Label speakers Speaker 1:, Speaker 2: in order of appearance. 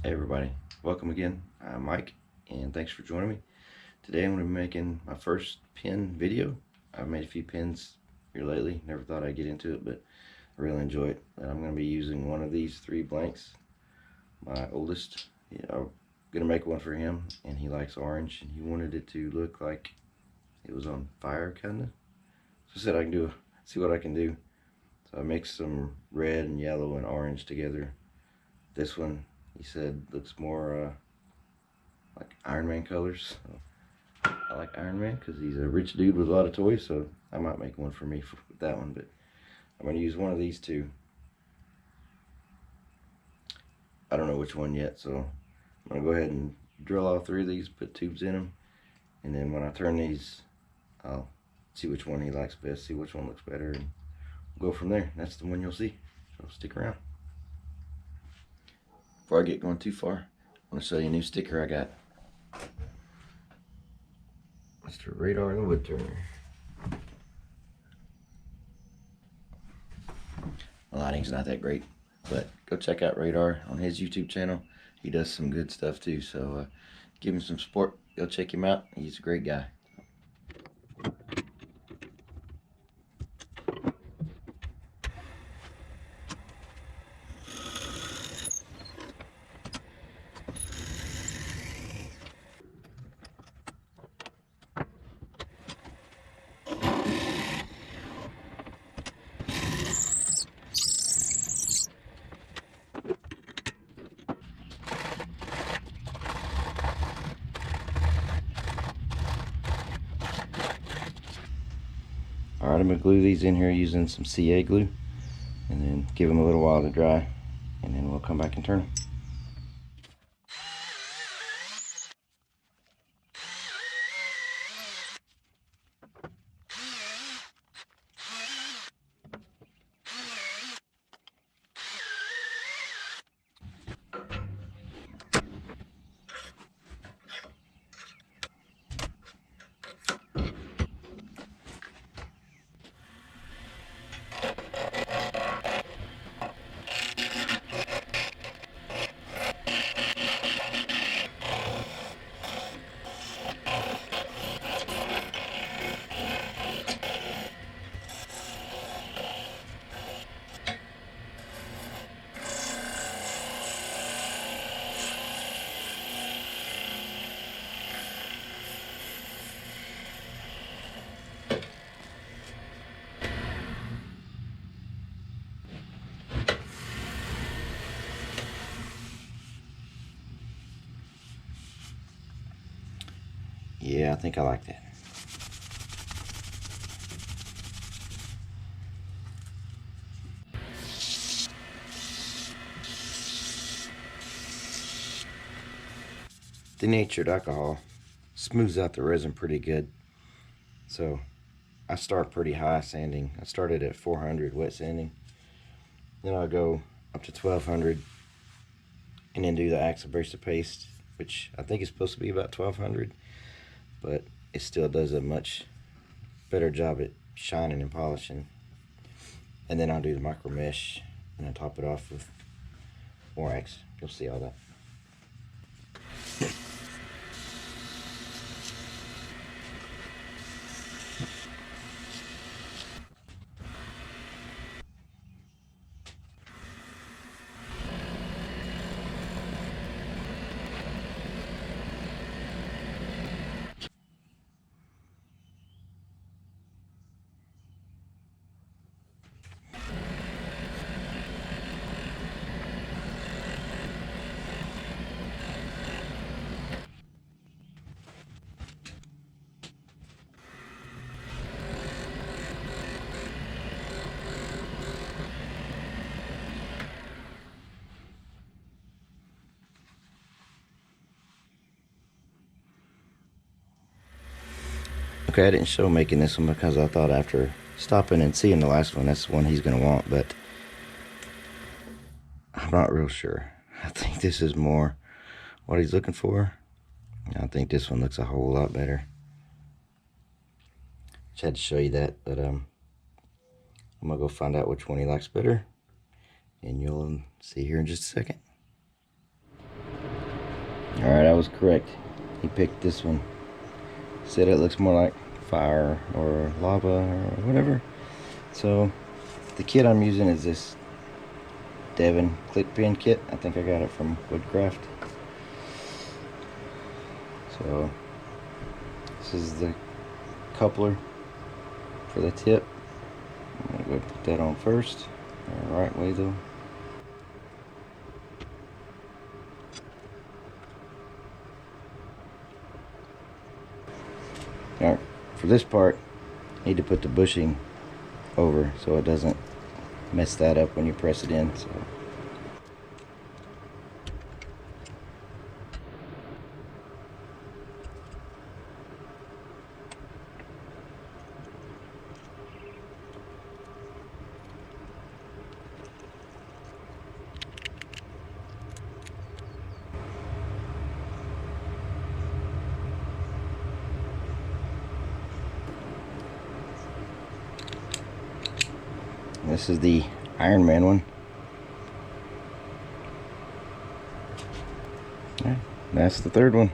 Speaker 1: Hey everybody, welcome again. I'm Mike and thanks for joining me. Today I'm going to be making my first pen video. I've made a few pens here lately, never thought I'd get into it, but I really enjoy it. And I'm going to be using one of these 3 blanks, my oldest. I'm going to make one for him, and he likes orange and he wanted it to look like it was on fire kind of. So I said I can see what I can do. So I mixed some red and yellow and orange together. This one, he said, looks more like Iron Man colors. So I like Iron Man because he's a rich dude with a lot of toys, so I might make one for me with that one, but I'm going to use one of these 2. I don't know which one yet, so I'm going to go ahead and drill all 3 of these, put tubes in them, and then when I turn these, I'll see which one he likes best, see which one looks better, and we'll go from there. That's the one you'll see, so stick around. Before I get going too far, I want to show you a new sticker I got. Mr. Radar the Woodturner. The lighting's not that great, but go check out Radar on his YouTube channel. He does some good stuff too, so give him some support. Go check him out. He's a great guy. Alright, I'm going to glue these in here using some CA glue, and then give them a little while to dry, and then we'll come back and turn them. Yeah, I think I like that. Denatured alcohol smooths out the resin pretty good, so I start pretty high sanding. I started at 400 wet sanding, then I'll go up to 1200, and then do the Axe abrasive paste, which I think is supposed to be about 1200, but it still does a much better job at shining and polishing. And then I'll do the micro mesh, and I'll top it off with more Axe. You'll see all that. Okay, I didn't show making this one because I thought after stopping and seeing the last one, that's the one he's going to want, but I'm not real sure. I think this is more what he's looking for. I think this one looks a whole lot better. Just had to show you that, but I'm going to go find out which one he likes better, and you'll see here in just a second. Alright, I was correct. He picked this one. Said it looks more like fire or lava or whatever. So the kit I'm using is this Devon clip pin kit. I think I got it from Woodcraft. So this is the coupler for the tip. I'm gonna go put that on first, the right way though. Now for this part, I need to put the bushing over so it doesn't mess that up when you press it in. So this is the Iron Man one. That's the third one.